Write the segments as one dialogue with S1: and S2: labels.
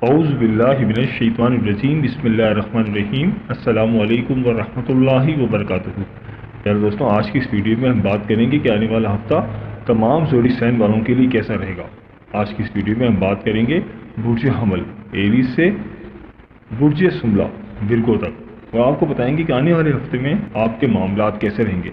S1: اعوذ باللہ من الشیطان الرجیم بسم اللہ الرحمن الرحیم السلام علیکم ورحمۃ اللہ وبرکاتہ۔ یار دوستوں، آج کی اس ویڈیو میں ہم بات کریں گے کہ آنے والا ہفتہ تمام زوڈی سائن والوں کے لیے کیسا رہے گا۔ آج کی اس ویڈیو میں ہم بات کریں گے برج حمل ایریز سے برج سنبلہ ورگو تک، اور آپ کو بتائیں گے کہ آنے والے ہفتے میں آپ کے معاملات کیسے رہیں گے،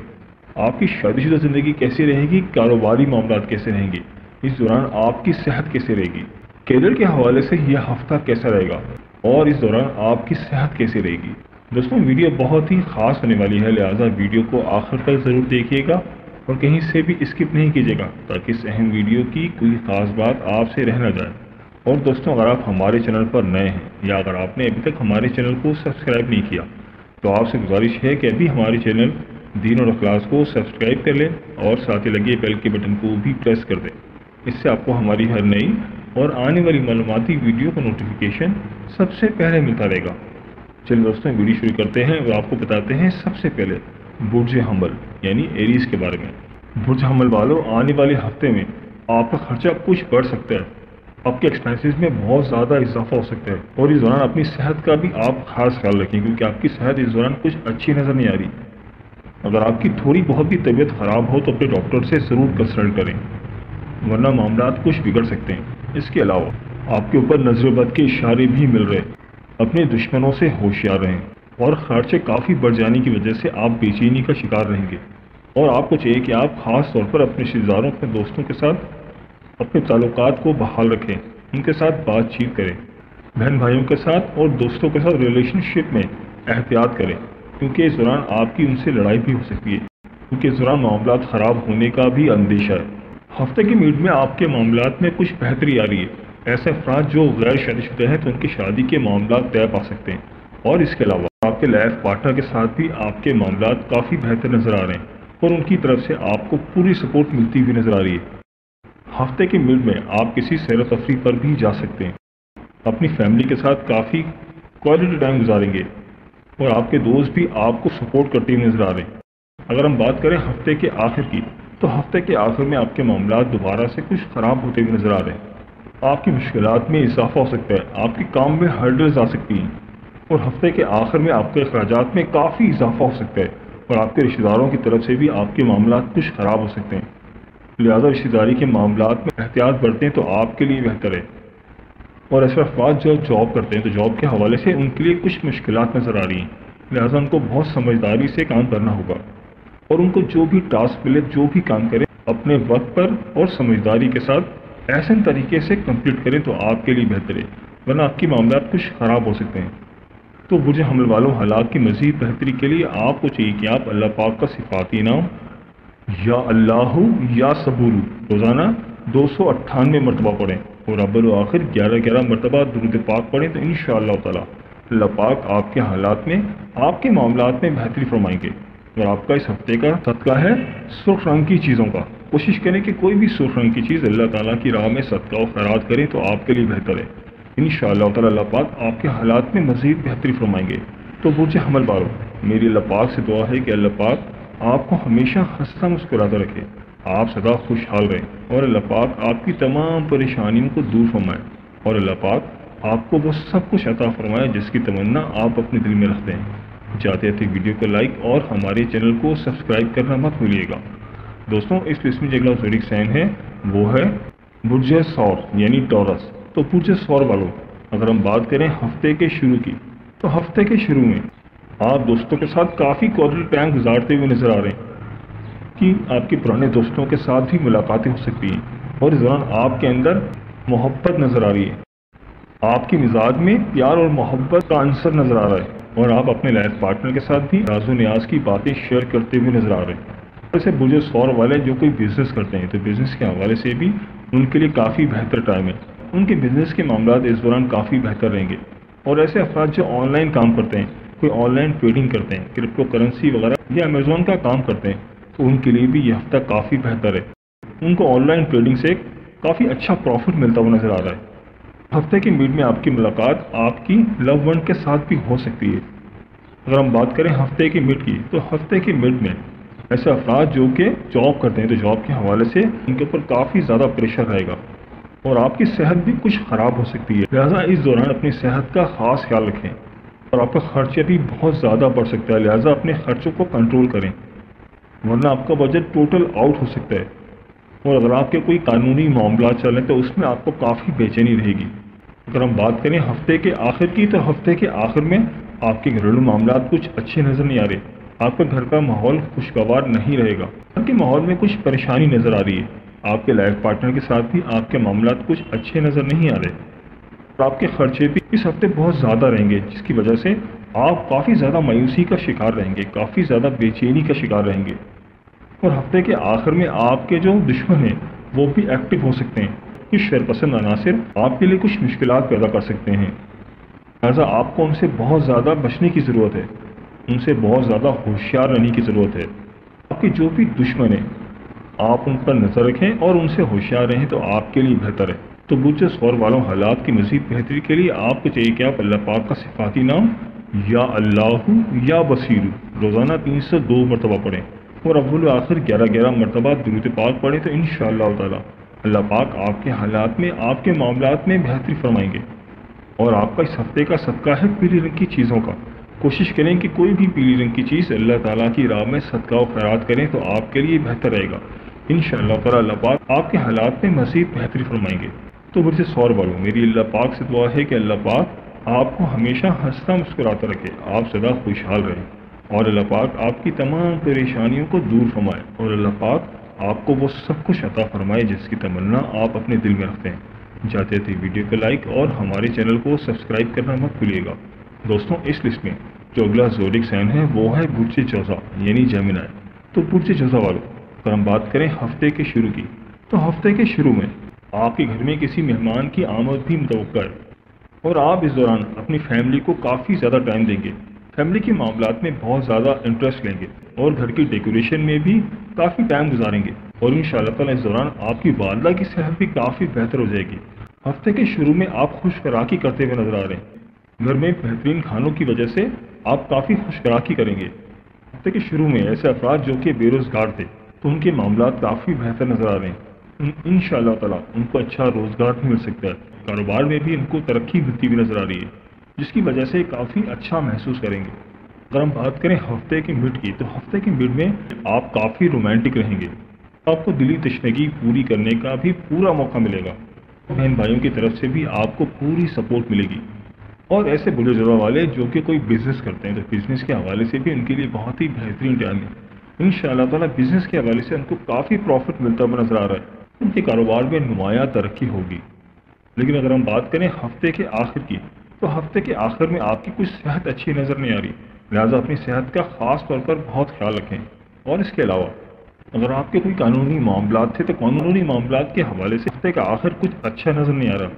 S1: آپ کی شادی شدہ زندگی کیسی رہے گی، کاروباری معاملات کیسے رہیں گے، اس دوران آپ کی صحت کیسے رہے گی، کیریئر کے حوالے سے یہ ہفتہ کیسا رہے گا، اور اس دوران آپ کی صحت کیسی رہے گی۔ دوستوں، ویڈیو بہت ہی خاص ہونے والی ہے، لہٰذا ویڈیو کو آخر تک ضرور دیکھیے گا اور کہیں سے بھی اسکپ نہیں کیجیے گا تاکہ اس اہم ویڈیو کی کوئی خاص بات آپ سے رہ نہ جائے۔ اور دوستوں، اگر آپ ہمارے چینل پر نئے ہیں یا اگر آپ نے ابھی تک ہمارے چینل کو سبسکرائب نہیں کیا تو آپ سے گزارش ہے کہ ابھی ہمارے چینل دین اور اخلاص کو سبسکرائب کر لیں اور ساتھ ہی لگے بیل کے بٹن کو بھی پریس کر دیں۔ اس سے آپ کو ہماری ہر نئی اور آنے والی معلوماتی ویڈیو کا نوٹیفیکیشن سب سے پہلے ملتا رہے گا۔ چلیے دوستوں، ویڈیو شروع کرتے ہیں اور آپ کو بتاتے ہیں سب سے پہلے برج حمل یعنی ایریز کے بارے میں۔ برج حمل والوں، آنے والے ہفتے میں آپ کا خرچہ کچھ بڑھ سکتا ہے، آپ کے ایکسپینسز میں بہت زیادہ اضافہ ہو سکتا ہے، اور اس دوران اپنی صحت کا بھی آپ خاص خیال رکھیں کیونکہ آپ کی صحت اس دوران کچھ اچھی نظر نہیں آ رہی۔ اگر آپ کی تھوڑی بہت بھی طبیعت خراب ہو تو اپنے ڈاکٹر سے ضرور کنسلٹ کریں، ورنہ معاملات کچھ بگڑ سکتے ہیں۔ اس کے علاوہ آپ کے اوپر نظر بد کے اشارے بھی مل رہے، اپنے دشمنوں سے ہوشیار رہیں، اور خرچے کافی بڑھ جانے کی وجہ سے آپ بے چینی کا شکار رہیں گے، اور آپ کو چاہیے کہ آپ خاص طور پر اپنے رشتہ داروں، اپنے دوستوں کے ساتھ اپنے تعلقات کو بحال رکھیں، ان کے ساتھ بات چیت کریں، بہن بھائیوں کے ساتھ اور دوستوں کے ساتھ ریلیشن شپ میں احتیاط کریں کیونکہ اس دوران آپ کی ان سے لڑائی بھی ہو سکتی ہے، کیونکہ اس دوران معاملات خراب ہونے کا بھی اندیشہ ہے۔ ہفتے کی میڈ میں آپ کے معاملات میں کچھ بہتری آ رہی ہے، ایسے افراد جو غیر شادی شدہ ہیں تو ان کی شادی کے معاملات طے پا سکتے ہیں، اور اس کے علاوہ آپ کے لائف پارٹنر کے ساتھ بھی آپ کے معاملات کافی بہتر نظر آ رہے ہیں اور ان کی طرف سے آپ کو پوری سپورٹ ملتی ہوئی نظر آ رہی ہے۔ ہفتے کی میڈ میں آپ کسی سیر و تفریح پر بھی جا سکتے ہیں، اپنی فیملی کے ساتھ کافی کوالٹی ٹائم گزاریں گے، اور آپ کے دوست بھی آپ کو سپورٹ کرتے ہوئے نظر آ رہے ہیں۔ اگر ہم بات کریں ہفتے کے آخر کی تو ہفتے کے آخر میں آپ کے معاملات دوبارہ سے کچھ خراب ہوتے ہوئے نظر آ رہے ہیں، آپ کی مشکلات میں اضافہ ہو سکتا ہے، آپ کے کام میں ہرڈلز آ سکتی ہیں، اور ہفتے کے آخر میں آپ کے اخراجات میں کافی اضافہ ہو سکتا ہے، اور آپ کے رشتہ داروں کی طرف سے بھی آپ کے معاملات کچھ خراب ہو سکتے ہیں۔ لہٰذا رشتہ داری کے معاملات میں احتیاط برتیں تو آپ کے لیے بہتر ہے۔ اور ایسے افراد جو جاب کرتے ہیں تو جاب کے حوالے سے ان کے لیے کچھ مشکلات نظر آ رہی ہیں، لہٰذا ان کو بہت سمجھداری سے کام کرنا ہوگا، اور ان کو جو بھی ٹاسک ملے، جو بھی کام کریں، اپنے وقت پر اور سمجھداری کے ساتھ احسن طریقے سے کمپلیٹ کریں تو آپ کے لیے بہتر ہے، ورنہ آپ کی معاملات کچھ خراب ہو سکتے ہیں۔ تو برج حمل والوں، حالات کی مزید بہتری کے لیے آپ کو چاہیے کہ آپ اللہ پاک کا صفاتی نام یا اللہ یا صبور روزانہ 298 مرتبہ پڑھیں، اور اول و آخر 11 مرتبہ درود پاک پڑھیں تو انشاءاللہ تعالی اللہ پاک آپ کے حالات میں، آپ کے معاملات میں بہتری فرمائیں گے۔ اور آپ کا اس ہفتے کا صدقہ ہے سرخ رنگ کی چیزوں کا۔ کوشش کریں کہ کوئی بھی سرخ رنگ کی چیز اللہ تعالیٰ کی راہ میں صدقہ و خیرات کریں تو آپ کے لیے بہتر ہے۔ انشاءاللہ تعالی اللہ پاک آپ کے حالات میں مزید بہتری فرمائیں گے۔ تو برج حمل والوں، میری اللہ پاک سے دعا ہے کہ اللہ پاک آپ کو ہمیشہ ہنستا مسکراتا رکھے، آپ سدا خوشحال رہیں، اور اللہ پاک آپ کی تمام پریشانیوں کو دور فرمائے، اور اللہ پاک آپ کو وہ سب کچھ عطا فرمائے جس کی تمنا آپ اپنے دل میں رکھتے ہیں۔ جاتے جاتے ویڈیو کو لائک اور ہمارے چینل کو سبسکرائب کرنا مت بھولیے گا۔ دوستوں، اس قسم جو اگلا زوڈک سائن ہے وہ ہے برج ثور یعنی ٹورس۔ تو برج ثور والوں، اگر ہم بات کریں ہفتے کے شروع کی تو ہفتے کے شروع میں آپ دوستوں کے ساتھ کافی کوالٹی ٹائم گزارتے ہوئے نظر آ رہے ہیں کہ آپ کے پرانے دوستوں کے ساتھ بھی ملاقاتیں ہو سکتی ہیں، اور اس دوران آپ کے اندر محبت نظر آ رہی ہے، آپ کے مزاج میں پیار اور محبت کا عنصر نظر آ رہا ہے، اور آپ اپنے لائف پارٹنر کے ساتھ بھی راز و نیاز کی باتیں شیئر کرتے ہوئے نظر آ رہے ہیں۔ جیسے برج ثور والے جو کوئی بزنس کرتے ہیں تو بزنس کے حوالے سے بھی ان کے لیے کافی بہتر ٹائم ہے، ان کے بزنس کے معاملات اس دوران کافی بہتر رہیں گے۔ اور ایسے افراد جو آن لائن کام کرتے ہیں، کوئی آن لائن ٹریڈنگ کرتے ہیں، کرپٹو کرنسی وغیرہ یا امیزون کا کام کرتے ہیں تو ان کے لیے بھی یہ ہفتہ کافی بہتر ہے، ان کو آن لائن ٹریڈنگ سے کافی اچھا پروفٹ ملتا ہوا نظر آ رہا ہے۔ ہفتے کی میڈ میں آپ کی ملاقات آپ کی لو ون کے ساتھ بھی ہو سکتی ہے۔ اگر ہم بات کریں ہفتے کی میڈ کی تو ہفتے کی میڈ میں ایسے افراد جو کہ جاب کرتے ہیں تو جاب کے حوالے سے ان کے اوپر کافی زیادہ پریشر رہے گا، اور آپ کی صحت بھی کچھ خراب ہو سکتی ہے، لہٰذا اس دوران اپنی صحت کا خاص خیال رکھیں۔ اور آپ کا خرچہ بھی بہت زیادہ بڑھ سکتا ہے، لہٰذا اپنے خرچوں کو کنٹرول کریں، ورنہ آپ کا بجٹ ٹوٹل آؤٹ ہو سکتا ہے۔ اور اگر آپ کے کوئی قانونی معاملات چل رہے ہیں تو اس میں آپ کو کافی بے چینی رہے گی۔ اگر ہم بات کریں ہفتے کے آخر کی، تو ہفتے کے آخر میں آپ کے گھریلو معاملات کچھ اچھے نظر نہیں آ رہے، آپ کا گھر کا ماحول خوشگوار نہیں رہے گا، گھر کے ماحول میں کچھ پریشانی نظر آ رہی ہے، آپ کے لائف پارٹنر کے ساتھ بھی آپ کے معاملات کچھ اچھے نظر نہیں آ رہے، اور آپ کے خرچے بھی اس ہفتے بہت زیادہ رہیں گے، جس کی وجہ سے آپ کافی زیادہ مایوسی کا شکار رہیں گے، کافی زیادہ بے چینی کا شکار رہیں گے۔ اور ہفتے کے آخر میں آپ کے جو دشمن ہیں وہ بھی ایکٹیو ہو سکتے ہیں، کچھ شرپسند عناصر آپ کے لیے کچھ مشکلات پیدا کر سکتے ہیں، لہٰذا آپ کو ان سے بہت زیادہ بچنے کی ضرورت ہے، ان سے بہت زیادہ ہوشیار رہنے کی ضرورت ہے۔ آپ کے جو بھی دشمن ہیں آپ ان پر نظر رکھیں اور ان سے ہوشیار رہیں تو آپ کے لیے بہتر ہے۔ تو برج ثور والوں حالات کی مزید بہتری کے لیے آپ کو چاہیے کہ آپ اللہ پاک کا صفاتی نام یا اللہ یا بصیر روزانہ 302 مرتبہ پڑھیں، اور اول و آخر 11 مرتبہ درود پاک پڑھیں، تو انشاءاللہ تعالی اللہ پاک آپ کے حالات میں، آپ کے معاملات میں بہتری فرمائیں گے۔ اور آپ کا اس ہفتے کا صدقہ ہے پیلی رنگ کی چیزوں کا، کوشش کریں کہ کوئی بھی پیلی رنگ کی چیز اللہ تعالیٰ کی راہ میں صدقہ و خیرات کریں تو آپ کے لیے بہتر رہے گا، انشاءاللہ تعالی اللہ پاک آپ کے حالات میں مزید بہتری فرمائیں گے۔ تو برج ثور والوں، میری اللہ پاک سے دعا ہے کہ اللہ پاک آپ کو ہمیشہ ہنستا مسکراتا رکھے، آپ سدا خوشحال رہیں، اور اللہ پاک آپ کی تمام پریشانیوں کو دور فرمائے، اور اللہ پاک آپ کو وہ سب کچھ عطا فرمائے جس کی تمنا آپ اپنے دل میں رکھتے ہیں۔ جاتے تھے ویڈیو کو لائک اور ہمارے چینل کو سبسکرائب کرنا مت بھولیے گا۔ دوستوں اس لسٹ میں جو اگلا زوڈک سائن ہے وہ ہے برج جوزا یعنی جیمنائی۔ تو برج جوزا والوں، اگر ہم بات کریں ہفتے کے شروع کی، تو ہفتے کے شروع میں آپ کے گھر میں کسی مہمان کی آمد بھی متوقع ہے، اور آپ اس دوران اپنی فیملی کو کافی زیادہ ٹائم دیں گے، فیملی کے معاملات میں بہت زیادہ انٹرسٹ لیں گے، اور گھر کی ڈیکوریشن میں بھی کافی ٹائم گزاریں گے، اور انشاءاللہ تعالی اس دوران آپ کی والدہ کی صحت بھی کافی بہتر ہو جائے گی۔ ہفتے کے شروع میں آپ خوش خوراکی کرتے ہوئے نظر آ رہے ہیں، گھر میں بہترین کھانوں کی وجہ سے آپ کافی خوش خوراکی کریں گے۔ ہفتے کے شروع میں ایسے افراد جو کہ بے روزگار تھے تو ان کے معاملات کافی بہتر نظر آ رہے ہیں، انشاءاللہ تعالی ان کو اچھا روزگار بھی مل سکتا ہے، کاروبار میں بھی ان کو ترقی ملتی ہوئی نظر آ رہی ہے، جس کی وجہ سے کافی اچھا محسوس کریں گے۔ اگر ہم بات کریں ہفتے کے مڈ کی، تو ہفتے کے مڈ میں آپ کافی رومانٹک رہیں گے، آپ کو دلی تشنگی پوری کرنے کا بھی پورا موقع ملے گا، بہن بھائیوں کی طرف سے بھی آپ کو پوری سپورٹ ملے گی، اور ایسے برج جوزا والے جو کہ کوئی بزنس کرتے ہیں تو بزنس کے حوالے سے بھی ان کے لیے بہت ہی بہترین ٹائم ہے، انشاءاللہ تعالی بزنس کے حوالے سے ان کو کافی پروفٹ ملتا ہوا نظر آ رہا ہے، ان کے کاروبار میں نمایاں ترقی ہوگی۔ لیکن اگر ہم بات کریں ہفتے کے آخر کی، تو ہفتے کے آخر میں آپ کی کچھ صحت اچھی نظر نہیں آ رہی، لہٰذا اپنی صحت کا خاص طور پر بہت خیال رکھیں۔ اور اس کے علاوہ اگر آپ کے کوئی قانونی معاملات تھے تو قانونی معاملات کے حوالے سے ہفتے کا آخر کچھ اچھا نظر نہیں آ رہا،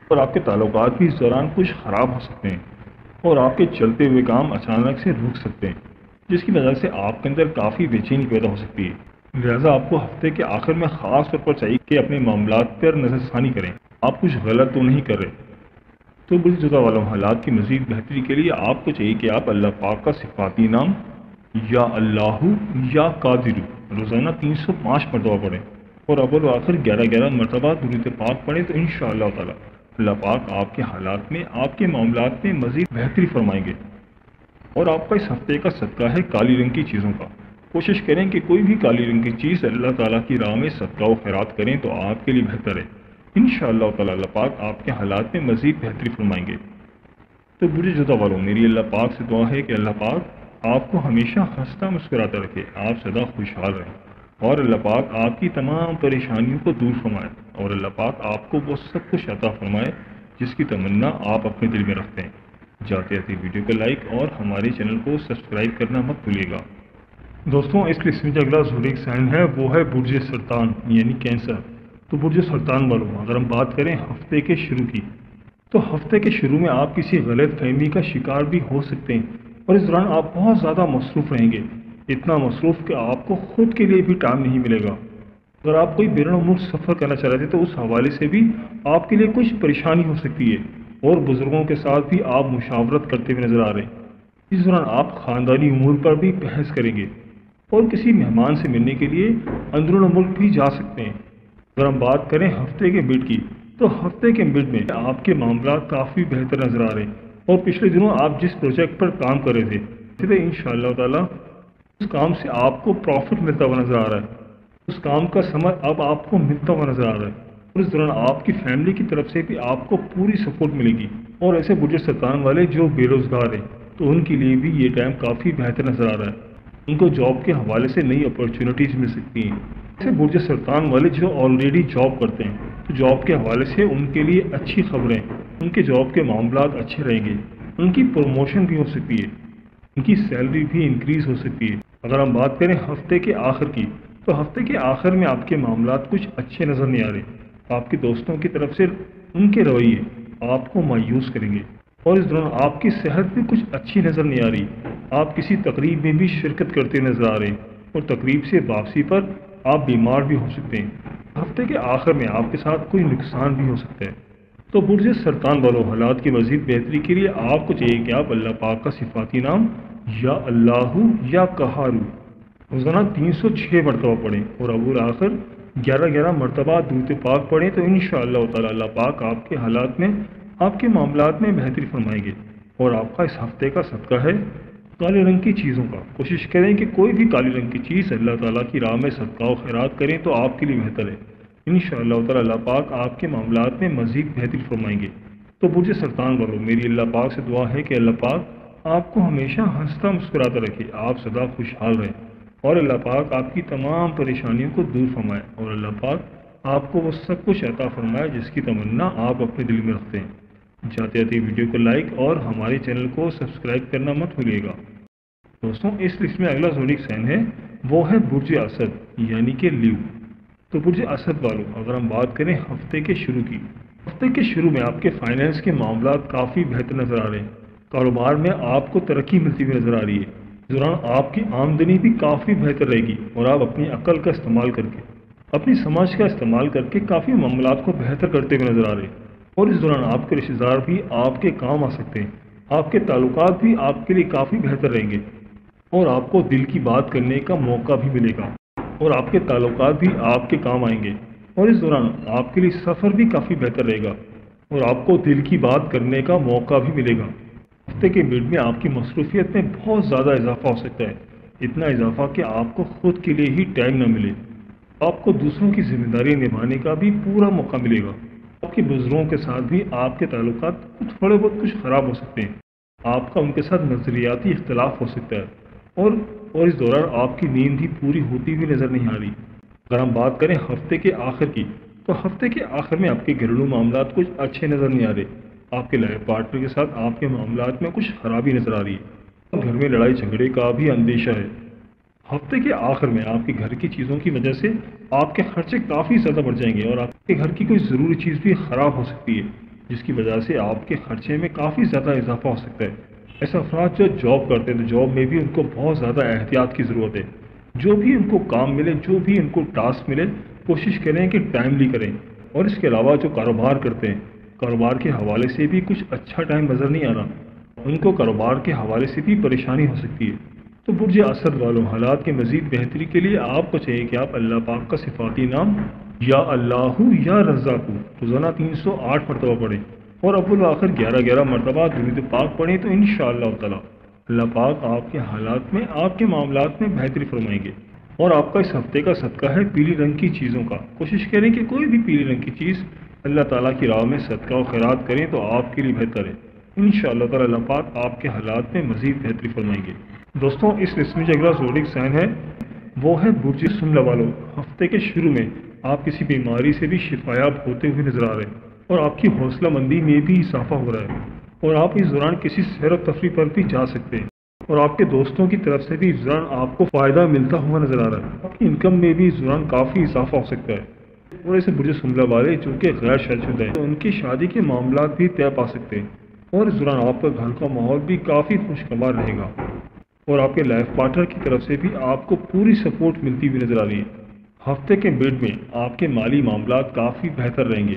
S1: اور آپ کے تعلقات بھی اس دوران کچھ خراب ہو سکتے ہیں، اور آپ کے چلتے ہوئے کام اچانک سے رک سکتے ہیں، جس کی وجہ سے آپ کے اندر کافی بے چینی پیدا ہو سکتی ہے، لہٰذا آپ کو ہفتے کے آخر میں خاص طور پر چاہیے کہ اپنے معاملات پر نظر ثانی کریں، آپ کچھ غلط تو نہیں کر رہے۔ تو برج جوزا والوں حالات کی مزید بہتری کے لیے آپ کو چاہیے کہ آپ اللہ پاک کا صفاتی نام یا اللہ یا قادر روزانہ 305 مرتبہ پڑھیں، اور اول و آخر 11 مرتبہ درود پاک پڑھیں، تو انشاءاللہ تعالی اللہ پاک آپ کے حالات میں، آپ کے معاملات میں مزید بہتری فرمائیں گے۔ اور آپ کا اس ہفتے کا صدقہ ہے کالی رنگ کی چیزوں کا، کوشش کریں کہ کوئی بھی کالی رنگ کی چیز اللہ تعالیٰ کی راہ میں صدقہ و خیرات کریں تو آپ کے لیے بہتر ہے، انشاءاللہ تعالی اللہ پاک آپ کے حالات میں مزید بہتری فرمائیں گے۔ تو برج جوزا والوں، میری اللہ پاک سے دعا ہے کہ اللہ پاک آپ کو ہمیشہ ہنستا مسکراتا رکھے، آپ سدا خوشحال رہیں، اور اللہ پاک آپ کی تمام پریشانیوں کو دور فرمائے، اور اللہ پاک آپ کو وہ سب کچھ عطا فرمائے جس کی تمنا آپ اپنے دل میں رکھتے ہیں۔ جاتے جاتے ویڈیو کو لائک اور ہمارے چینل کو سبسکرائب کرنا مت بھولیے گا۔ دوستوں اس لسٹ میں جو اگلا زوڈک سائن ہے وہ ہے برج سرطان یعنی کینسر۔ تو برج سرطان والوں، اگر ہم بات کریں ہفتے کے شروع کی، تو ہفتے کے شروع میں آپ کسی غلط فہمی کا شکار بھی ہو سکتے ہیں، اور اس دوران آپ بہت زیادہ مصروف رہیں گے، اتنا مصروف کہ آپ کو خود کے لیے بھی ٹائم نہیں ملے گا۔ اگر آپ کوئی بیرون ملک سفر کرنا چاہ رہے تھے تو اس حوالے سے بھی آپ کے لیے کچھ پریشانی ہو سکتی ہے، اور بزرگوں کے ساتھ بھی آپ مشاورت کرتے ہوئے نظر آ رہے ہیں۔ اس دوران آپ خاندانی امور پر بھی بحث کریں گے، اور کسی مہمان سے ملنے کے لیے اندرون ملک بھی جا سکتے ہیں۔ اگر ہم بات کریں ہفتے کے مڈ کی تو ہفتے کے مڈ میں آپ کے معاملات کافی بہتر نظر آ رہے ہیں، اور پچھلے دنوں آپ جس پروجیکٹ پر کام کر رہے تھے انشاءاللہ تعالی اس کام سے آپ کو پروفٹ ملتا ہوا نظر آ رہا ہے، اس کام کا ثمر اب آپ کو ملتا ہوا نظر آ رہا ہے، اور اس دوران آپ کی فیملی کی طرف سے بھی آپ کو پوری سپورٹ ملے گی۔ اور ایسے برج سرطان والے جو بے روزگار ہیں تو ان کے لیے بھی یہ ٹائم کافی بہتر نظر آ رہا ہے، ان کو جاب کے حوالے سے نئی اپرچونیٹیز مل سکتی ہیں۔ ایسے برج سرطان والے جو آلریڈی جاب کرتے ہیں تو جاب کے حوالے سے ان کے لیے اچھی خبریں، ان کے جاب کے معاملات اچھے رہیں گے، ان کی پروموشن بھی ہو سکتی ہے، ان کی سیلری بھی انکریز ہو سکتی ہے۔ اگر ہم بات کریں ہفتے کے آخر کی تو ہفتے کے آخر میں آپ کے معاملات کچھ اچھے نظر نہیں آ رہے، آپ کے دوستوں کی طرف سے ان کے رویے آپ کو مایوس کریں گے، اور اس دوران آپ کی صحت بھی کچھ اچھی نظر نہیں آ رہی، آپ کسی تقریب میں بھی شرکت کرتے نظر آ رہے ہیں اور تقریب سے واپسی پر آپ بیمار بھی ہو سکتے ہیں۔ ہفتے کے آخر میں آپ کے ساتھ کوئی نقصان بھی ہو سکتا ہے۔ تو برج سرطان والوں حالات کی مزید بہتری کے لیے آپ کو چاہیے کہ آپ اللہ پاک کا صفاتی نام یا اللہ یا قہار روزانہ 306 مرتبہ پڑھیں، اور اول آخر 11 مرتبہ درود پاک پڑھیں، تو انشاءاللہ تعالی اللہ پاک آپ کے حالات میں، آپ کے معاملات میں بہتری فرمائیں گے۔ اور آپ کا اس ہفتے کا صدقہ ہے کالے رنگ کی چیزوں کا۔ کوشش کریں کہ کوئی بھی کالے رنگ کی چیز اللہ تعالیٰ کی راہ میں صدقہ و خیرات کریں تو آپ کے لیے بہتر ہے۔ انشاءاللہ تعالی اللہ پاک آپ کے معاملات میں مزید بہتری فرمائیں گے۔ تو برج سرطان والوں میری اللہ پاک سے دعا ہے کہ اللہ پاک آپ کو ہمیشہ ہنستا مسکراتا رکھے، آپ سدا خوشحال رہیں، اور اللہ پاک آپ کی تمام پریشانیوں کو دور فرمائے، اور اللہ پاک آپ کو وہ سب کچھ عطا فرمائے جس کی تمنا آپ اپنے دل میں رکھتے ہیں۔ جاتے جاتے ویڈیو کو لائک اور ہمارے چینل کو سبسکرائب کرنا مت بھولیے گا۔ دوستوں اس لسٹ میں اگلا زوڈک سائن ہے وہ ہے برج اسد یعنی کہ لیو۔ تو برج اسد والوں اگر ہم بات کریں ہفتے کے شروع کی، ہفتے کے شروع میں آپ کے فائنینس کے معاملات کافی بہتر نظر آ رہے ہیں، کاروبار میں آپ کو ترقی ملتی ہوئی نظر آ رہی ہے، اس دوران آپ کی آمدنی بھی کافی بہتر رہے گی، اور آپ اپنی عقل کا استعمال کر کے، اپنی سمجھ کا استعمال کر کے کافی معاملات کو بہتر کرتے ہوئے نظر آ رہے ہیں، اور اس دوران آپ کے رشتہ دار بھی آپ کے کام آ سکتے ہیں، آپ کے تعلقات بھی آپ کے لیے کافی بہتر رہیں گے، اور آپ کو دل کی بات کرنے کا موقع بھی ملے گا، اور آپ کے تعلقات بھی آپ کے کام آئیں گے، اور اس دوران آپ کے لیے سفر بھی کافی بہتر رہے گا، اور آپ کو دل کی بات کرنے کا موقع بھی ملے گا۔ ہفتے کے مڈ میں آپ کی مصروفیت میں بہت زیادہ اضافہ ہو سکتا ہے، اتنا اضافہ کہ آپ کو خود کے لیے ہی ٹائم نہ ملے، آپ کو دوسروں کی ذمہ داری نبھانے کا بھی پورا موقع ملے گا۔ آپ کے بزرگوں کے ساتھ بھی آپ کے تعلقات تھوڑے بہت کچھ خراب ہو سکتے ہیں، آپ کا ان کے ساتھ نظریاتی اختلاف ہو سکتا ہے، اور اس دوران آپ کی نیند بھی پوری ہوتی ہوئی نظر نہیں آ رہی۔ اگر ہم بات کریں ہفتے کے آخر کی تو ہفتے کے آخر میں آپ کے گھریلو معاملات کچھ اچھے نظر نہیں آ رہے، آپ کے لائف پارٹنر کے ساتھ آپ کے معاملات میں کچھ خرابی نظر آ رہی ہے، اور گھر میں لڑائی جھگڑے کا بھی اندیشہ ہے۔ ہفتے کے آخر میں آپ کے گھر کی چیزوں کی وجہ سے آپ کے خرچے کافی زیادہ بڑھ جائیں گے، اور آپ کے گھر کی کوئی ضروری چیز بھی خراب ہو سکتی ہے جس کی وجہ سے آپ کے خرچے میں کافی زیادہ اضافہ ہو سکتا ہے۔ ایسے افراد جو جاب کرتے ہیں تو جاب میں بھی ان کو بہت زیادہ احتیاط کی ضرورت ہے، جو بھی ان کو کام ملے، جو بھی ان کو ٹاسک ملے، کوشش کریں کہ ٹائملی کریں۔ اور اس کے علاوہ جو کاروبار کرتے ہیں، کاروبار کے حوالے سے بھی کچھ اچھا ٹائم نظر نہیں آ رہا، ان کو کاروبار کے حوالے سے بھی پریشانی ہو سکتی ہے۔ تو برج اسد والوں حالات کی مزید بہتری کے لیے آپ کو چاہیے کہ آپ اللہ پاک کا صفاتی نام یا اللہ یا رزاق روزانہ 308 مرتبہ پڑھیں، اور اول آخر 11 مرتبہ درود پاک پڑھیں، تو انشاءاللہ تعالی اللہ پاک آپ کے حالات میں، آپ کے معاملات میں بہتری فرمائیں گے۔ اور آپ کا اس ہفتے کا صدقہ ہے پیلی رنگ کی چیزوں کا۔ کوشش کریں کہ کوئی بھی پیلی رنگ کی چیز اللہ تعالیٰ کی راہ میں صدقہ و خیرات کریں تو آپ کے لیے بہتر ہے۔ انشاءاللہ تعالی اللہ پاک آپ کے حالات میں مزید بہتری فرمائیں گے۔ دوستوں اس لسٹ میں جو اگلا زوڈک سائن ہے وہ ہے برج سملہ والوں۔ ہفتے کے شروع میں آپ کسی بیماری سے بھی شفایاب ہوتے ہوئے نظر آ رہے ہیں، اور آپ کی حوصلہ مندی میں بھی اضافہ ہو رہا ہے، اور آپ اس دوران کسی سیر و تفریح پر بھی جا سکتے ہیں، اور آپ کے دوستوں کی طرف سے بھی اس دوران آپ کو فائدہ ملتا ہوا نظر آ رہا ہے، آپ کی انکم میں بھی اس دوران کافی اضافہ ہو سکتا ہے۔ اور ایسے برج سملہ والے جو کہ غیر شادی شدہ ہیں تو ان کی شادی کے معاملات بھی طے پا سکتے ہیں، اور اس دوران آپ کا گھر کا ماحول بھی کافی خوشگوار رہے گا، اور آپ کے لائف پارٹنر کی طرف سے بھی آپ کو پوری سپورٹ ملتی ہوئی نظر آ رہی ہے۔ ہفتے کے مڈ میں آپ کے مالی معاملات کافی بہتر رہیں گے،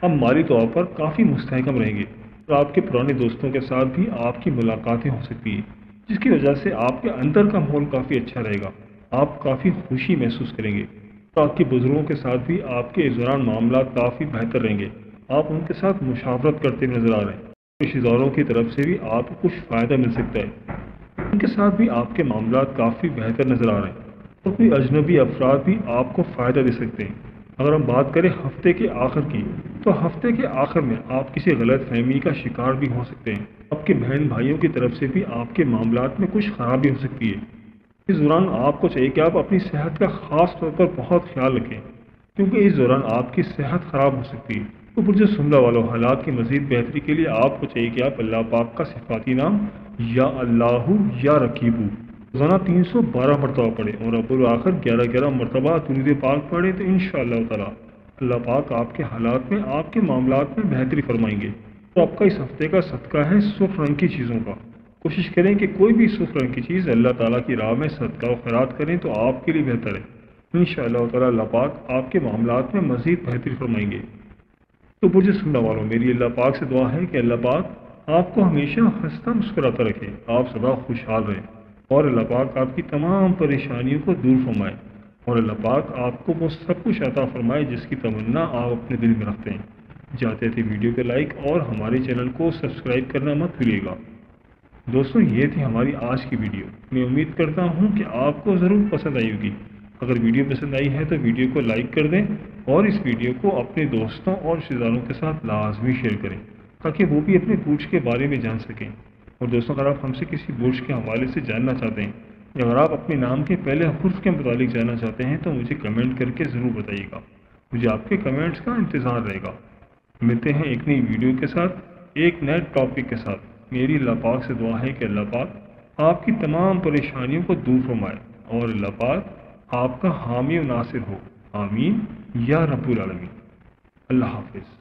S1: اب مالی طور پر کافی مستحکم رہیں گے، اور آپ کے پرانے دوستوں کے ساتھ بھی آپ کی ملاقاتیں ہو سکتی ہیں، جس کی وجہ سے آپ کے اندر کا ماحول کافی اچھا رہے گا، آپ کافی خوشی محسوس کریں گے۔ تو آپ کے بزرگوں کے ساتھ بھی آپ کے اس دوران معاملات کافی بہتر رہیں گے، آپ ان کے ساتھ مشاورت کرتے ہوئے نظر آ رہے ہیں، رشتہ داروں کی طرف سے بھی آپ کو کچھ فائدہ مل سکتا ہے، ان کے ساتھ بھی آپ کے معاملات کافی بہتر نظر آ رہے ہیں، اور کوئی اجنبی افراد بھی آپ کو فائدہ دے سکتے ہیں۔ اگر ہم بات کریں ہفتے کے آخر کی، تو ہفتے کے آخر میں آپ کسی غلط فہمی کا شکار بھی ہو سکتے ہیں، آپ کے بہن بھائیوں کی طرف سے بھی آپ کے معاملات میں کچھ خرابی ہو سکتی ہے۔ اس دوران آپ کو چاہیے کہ آپ اپنی صحت کا خاص طور پر بہت خیال رکھیں، کیونکہ اس دوران آپ کی صحت خراب ہو سکتی ہے۔ تو برج سملہ والوں، حالات کی مزید بہتری کے لیے آپ کو چاہیے کہ آپ اللہ پاک کا صفاتی نام یا اللہ یا رقیبو روزانہ 312 مرتبہ پڑھیں، اور رب الآخر 11 مرتبہ درود پاک پڑھیں، تو انشاءاللہ تعالی اللہ پاک آپ کے حالات میں، آپ کے معاملات میں بہتری فرمائیں گے۔ تو آپ کا اس ہفتے کا صدقہ ہے سرخ رنگ کی چیزوں کا۔ کوشش کریں کہ کوئی بھی سرخ رنگ کی چیز اللہ تعالیٰ کی راہ میں صدقہ و خیرات کریں تو آپ کے لیے بہتر ہے۔ انشاءاللہ تعالیٰ اللہ پاک آپ کے معاملات میں مزید بہتری فرمائیں گے۔ تو برج سملہ والوں، میری اللہ پاک سے دعا ہے کہ اللہ پاک آپ کو ہمیشہ ہنستا مسکراتا رکھے، آپ سدا خوشحال رہیں، اور اللہ پاک آپ کی تمام پریشانیوں کو دور فرمائے، اور اللہ پاک آپ کو وہ سب کچھ عطا فرمائے جس کی تمنا آپ اپنے دل میں رکھتے ہیں۔ جاتے تھے ویڈیو کو لائک اور ہمارے چینل کو سبسکرائب کرنا مت بھولیے گا۔ دوستوں، یہ تھی ہماری آج کی ویڈیو، میں امید کرتا ہوں کہ آپ کو ضرور پسند آئی ہوگی۔ اگر ویڈیو پسند آئی ہے تو ویڈیو کو لائک کر دیں، اور اس ویڈیو کو اپنے دوستوں اور رشتہ داروں کے ساتھ لازمی شیئر کریں، تاکہ وہ بھی اپنے برج کے بارے میں جان سکیں۔ اور دوستوں، اگر آپ ہم سے کسی برج کے حوالے سے جاننا چاہتے ہیں، یا اگر آپ اپنے نام کے پہلے حرف کے متعلق جاننا چاہتے ہیں، تو مجھے کمنٹ کر کے ضرور بتائیے گا، مجھے آپ کے کمنٹس کا انتظار رہے گا۔ ملتے ہیں ایک نئی ویڈیو کے ساتھ، ایک نئے ٹاپک کے ساتھ۔ میری اللہ پاک سے دعا ہے کہ اللہ پاک آپ کی تمام پریشانیوں کو دور فرمائے، اور اللہ پاک آپ کا حامی و ناصر ہو، آمین یا رب العالمین۔ اللہ حافظ۔